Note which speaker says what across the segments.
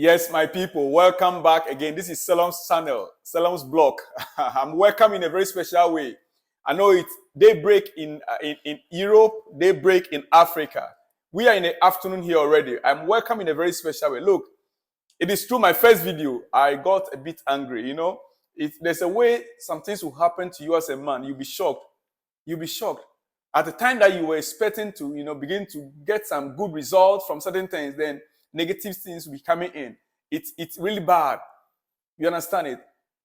Speaker 1: Yes, my people, welcome back again. This is Salom's channel, Salom's blog. I'm welcome in a very special way. I know it's daybreak in Europe, daybreak in Africa. We are in the afternoon here already. I'm welcome in a very special way. Look, it is true, my first video, I got a bit angry, There's a way some things will happen to you as a man. You'll be shocked. You'll be shocked. At the time that you were expecting to, begin to get some good results from certain things, then negative things will be coming in. It's really bad. You understand it?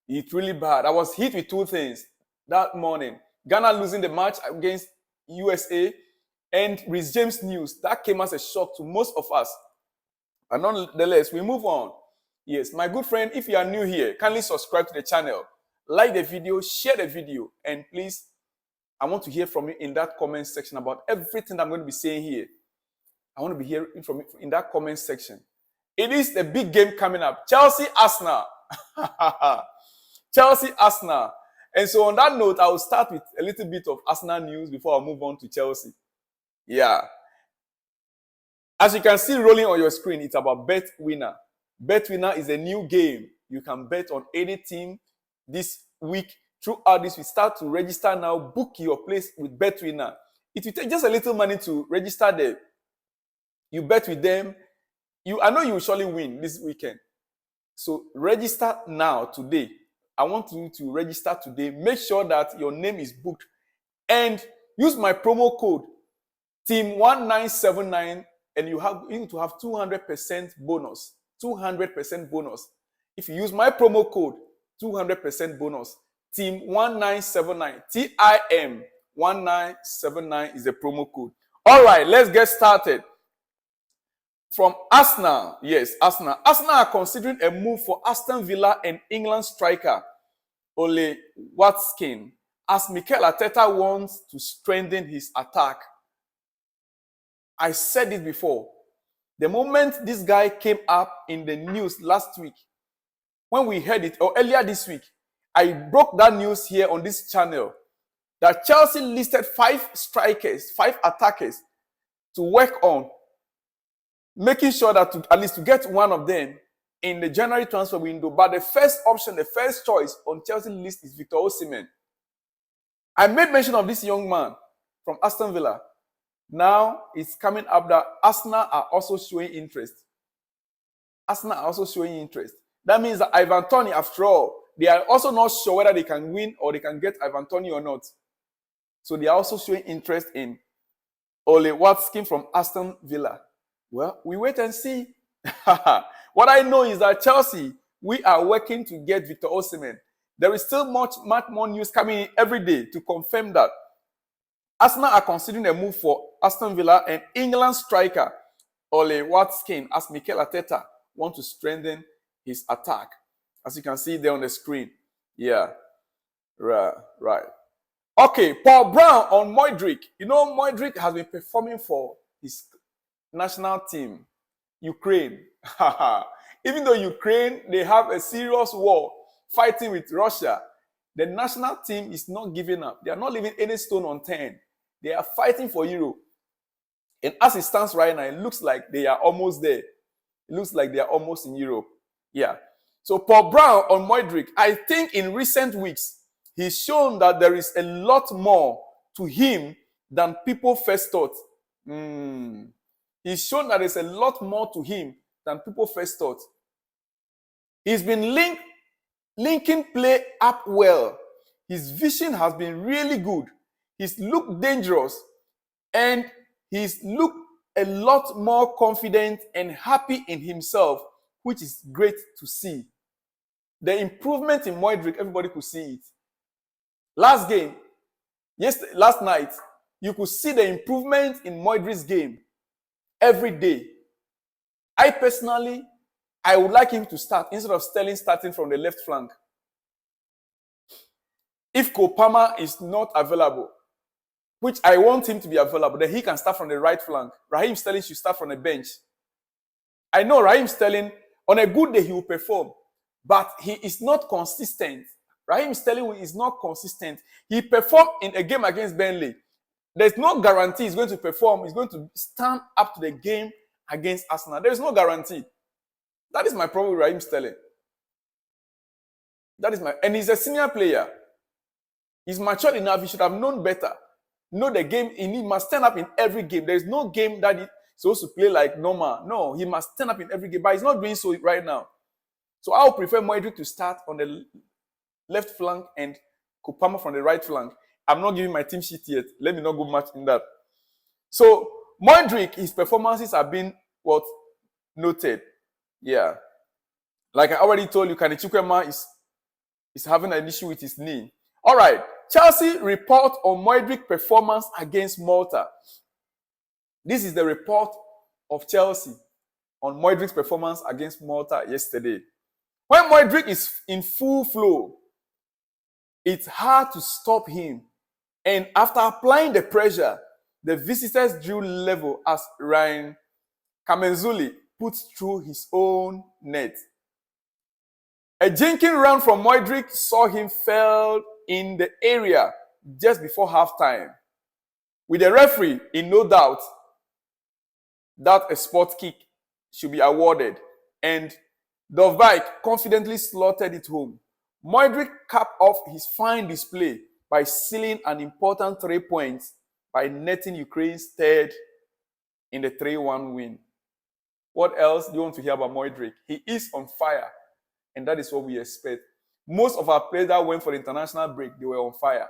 Speaker 1: It's really bad. I was hit with two things that morning. Ghana losing the match against USA and Rhys James news. That came as a shock to most of us. And nonetheless, we move on. Yes, my good friend, if you are new here, kindly subscribe to the channel. Like the video, share the video, and please, I want to hear from you in that comment section about everything I'm going to be saying here. I want to be hearing from you in that comment section. It is the big game coming up. Chelsea, Arsenal. Chelsea, Arsenal. And so on that note, I will start with a little bit of Arsenal news before I move on to Chelsea. Yeah. As you can see rolling on your screen, it's about Bet Winner. Bet Winner is a new game. You can bet on any team this week. Throughout this, we start to register now. Book your place with Bet Winner. It will take just a little money to register there. You bet with them. I know you will surely win this weekend. So register now, today. I want you to register today. Make sure that your name is booked. And use my promo code, Team1979, and you need to have 200% bonus. 200% bonus. If you use my promo code, 200% bonus. Team1979. TIM1979 is the promo code. All right, let's get started. From Arsenal, yes, Arsenal. Arsenal are considering a move for Aston Villa and England striker Ole Watkins, as Mykhailo Mudryk wants to strengthen his attack. I said it before. The moment this guy came up in the news last week, when we heard it, or earlier this week, I broke that news here on this channel that Chelsea listed 5 strikers, 5 attackers to work on, making sure that at least to get one of them in the January transfer window. But the first option, the first choice on Chelsea list is Victor Osimhen. I made mention of this young man from Aston Villa. Now it's coming up that Arsenal are also showing interest. Arsenal are also showing interest. That means that Ivan Toney, after all, they are also not sure whether they can win or they can get Ivan Toney or not. So they are also showing interest in Ole Watkins from Aston Villa. Well, we wait and see. What I know is that Chelsea, we are working to get Victor Osimhen. There is still much more news coming in every day to confirm that. Arsenal are considering a move for Aston Villa and England striker Ole Watkins, as Mykhailo Mudryk wants to strengthen his attack. As you can see there on the screen. Yeah. Right. Okay, Paul Brown on Mudryk. Mudryk has been performing for his national team, Ukraine. Even though Ukraine, they have a serious war fighting with Russia, the national team is not giving up. They are not leaving any stone unturned. They are fighting for Europe. And as it stands right now, it looks like they are almost there. It looks like they are almost in Europe. Yeah. So Paul Brown on Mudryk, I think in recent weeks, he's shown that there is a lot more to him than people first thought. He's shown that there's a lot more to him than people first thought. He's been linking play up well. His vision has been really good. He's looked dangerous. And he's looked a lot more confident and happy in himself, which is great to see. The improvement in Mudryk, everybody could see it. Last night, you could see the improvement in Mudryk's game every day. I personally, I would like him to start instead of Sterling starting from the left flank. If Kopama is not available, which I want him to be available, then he can start from the right flank. Raheem Sterling should start from the bench. I know Raheem Sterling, on a good day, he will perform, but he is not consistent. Raheem Sterling is not consistent. He performed in a game against Burnley. There's no guarantee he's going to perform. He's going to stand up to the game against Arsenal. There's no guarantee. That is my problem with Raheem Sterling. And he's a senior player. He's mature enough. He should have known better. Know the game. He must stand up in every game. There is no game that he's supposed to play like normal. No, he must stand up in every game. But he's not doing so right now. So I would prefer Mudryk to start on the left flank and Kupama from the right flank. I'm not giving my team sheet yet. Let me not go much in that. So Mudryk, his performances have been noted. Yeah. Like I already told you, Kanichukwema is having an issue with his knee. All right. Chelsea report on Mudryk's performance against Malta. This is the report of Chelsea on Mudryk's performance against Malta yesterday. When Mudryk is in full flow, it's hard to stop him. And after applying the pressure, the visitors drew level as Ryan Kamenzuli puts through his own net. A jinking run from Mudryk saw him fell in the area just before halftime. With the referee in no doubt that a spot kick should be awarded, and Dovbyk confidently slotted it home. Mudryk capped off his fine display by sealing an important 3 points by netting Ukraine's third in the 3-1 win. What else do you want to hear about Mudryk? He is on fire, and that is what we expect. Most of our players that went for the international break, they were on fire.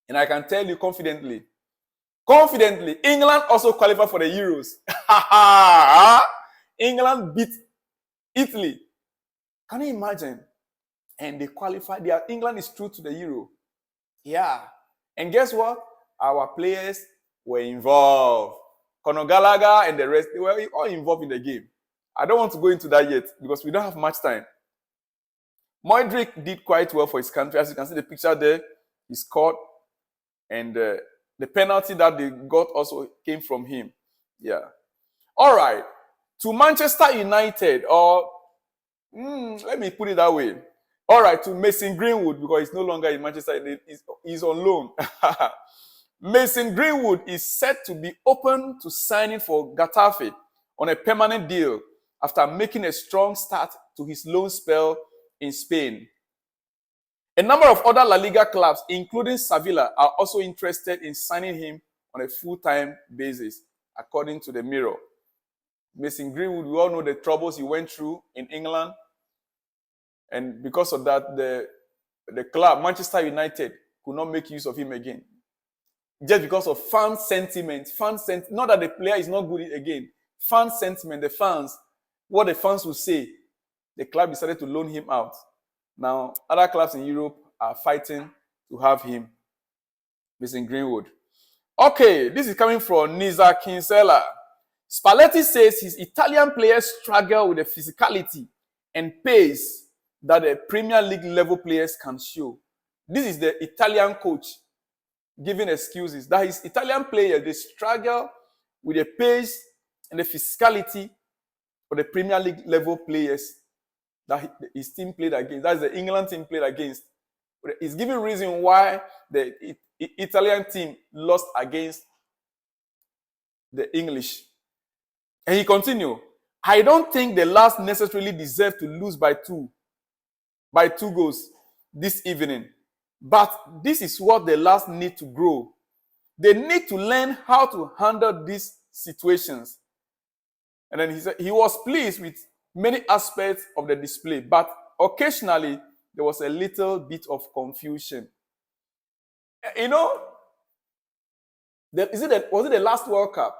Speaker 1: And I can tell you confidently, England also qualified for the Euros. England beat Italy. Can you imagine? And they qualified. England is through to the Euro. Yeah. And guess what? Our players were involved. Conor Gallagher and the rest, they were all involved in the game. I don't want to go into that yet because we don't have much time. Mudryk did quite well for his country. As you can see the picture there, he scored. And the penalty that they got also came from him. Yeah. All right. To Manchester United, or let me put it that way. All right, to Mason Greenwood, because he's no longer in Manchester United, he's on loan. Mason Greenwood is set to be open to signing for Getafe on a permanent deal after making a strong start to his loan spell in Spain. A number of other La Liga clubs, including Sevilla, are also interested in signing him on a full-time basis, according to the Mirror. Mason Greenwood, we all know the troubles he went through in England. And because of that, the club, Manchester United, could not make use of him again. Just because of fan sentiment. Not that the player is not good again. Fan sentiment, the fans, what the fans will say, the club decided to loan him out. Now, other clubs in Europe are fighting to have him. Mason Greenwood. Okay, this is coming from Niza Kinsella. Spalletti says his Italian players struggle with the physicality and pace that the Premier League level players can show. This is the Italian coach giving excuses that his Italian players, they struggle with the pace and the physicality of the Premier League level players that his team played against. That's the England team played against. He's giving reason why the Italian team lost against the English. And he continued, I don't think the last necessarily deserve to lose by two goals this evening. But this is what the last need to grow. They need to learn how to handle these situations. And then he said he was pleased with many aspects of the display, but occasionally there was a little bit of confusion. You know, was it the last World Cup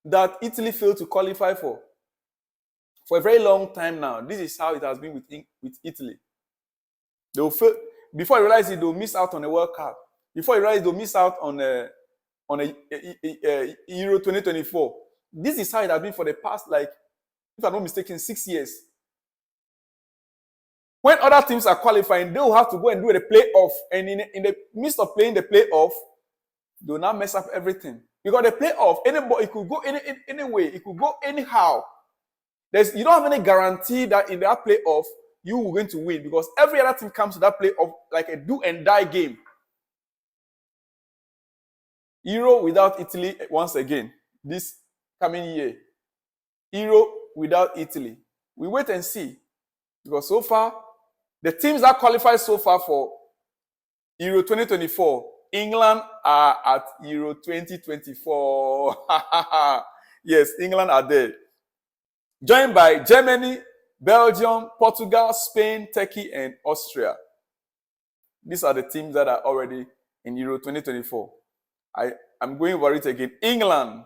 Speaker 1: that Italy failed to qualify for? For a very long time now, this is how it has been with Italy. They will fail. Before you realize it, they'll miss out on the World Cup. Before you realize they'll miss out on a Euro 2024. This is how it has been for the past, like, if I'm not mistaken, 6 years. When other teams are qualifying, they will have to go and do the playoff. And in the midst of playing the playoff, they will now mess up everything. Because the playoff, anybody, it could go any way. It could go anyhow. You don't have any guarantee that in that playoff, you are going to win. Because every other team comes to that playoff like a do-and-die game. Euro without Italy once again. This coming year. Euro without Italy. We wait and see. Because so far, the teams that qualify so far for Euro 2024, England are at Euro 2024. Yes, England are there. Joined by Germany, Belgium, Portugal, Spain, Turkey, and Austria. These are the teams that are already in Euro 2024. I'm going over it again. England,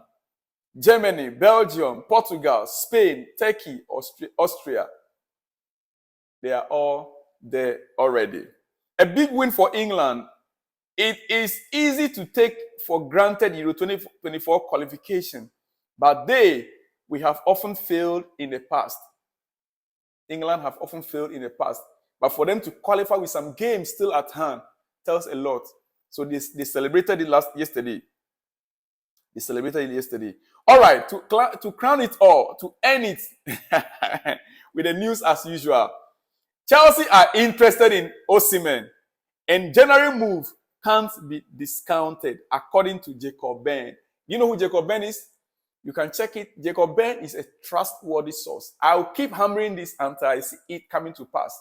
Speaker 1: Germany, Belgium, Portugal, Spain, Turkey, Austria. They are all there already. A big win for England. It is easy to take for granted Euro 2024 qualification, but we have often failed in the past. England have often failed in the past. But for them to qualify with some games still at hand tells a lot. So they celebrated it yesterday. They celebrated it yesterday. All right, to crown it all, to end it with the news as usual. Chelsea are interested in Osimhen, and January move can't be discounted, according to Jacob Ben. You know who Jacob Ben is? You can check it. Jacob Ben is a trustworthy source. I'll keep hammering this until I see it coming to pass.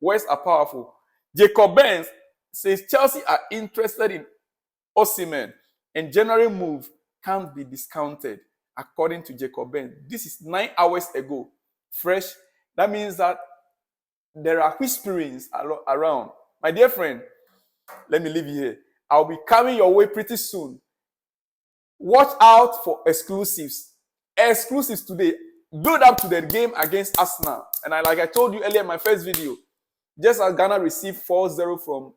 Speaker 1: Words are powerful. Jacob Ben says Chelsea are interested in Osimhen, and January move can't be discounted, according to Jacob Ben. This is 9 hours ago. Fresh. That means that there are whisperings around. My dear friend, let me leave you here. I'll be coming your way pretty soon. Watch out for exclusives. Exclusives today. Build up to the game against Arsenal. And like I told you earlier in my first video, just as Ghana received 4-0 from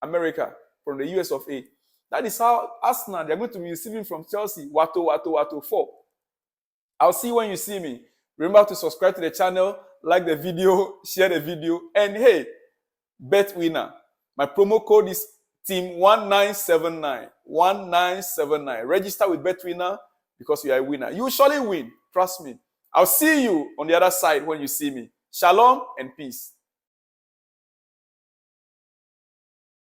Speaker 1: America, from the US of A, that is how Arsenal, they're going to be receiving from Chelsea, Wato 4. I'll see you when you see me. Remember to subscribe to the channel, like the video, share the video, and hey, bet winner. My promo code is team1979. 1979. Register with bet winner because you are a winner. You will surely win. Trust me. I'll see you on the other side when you see me. Shalom and peace.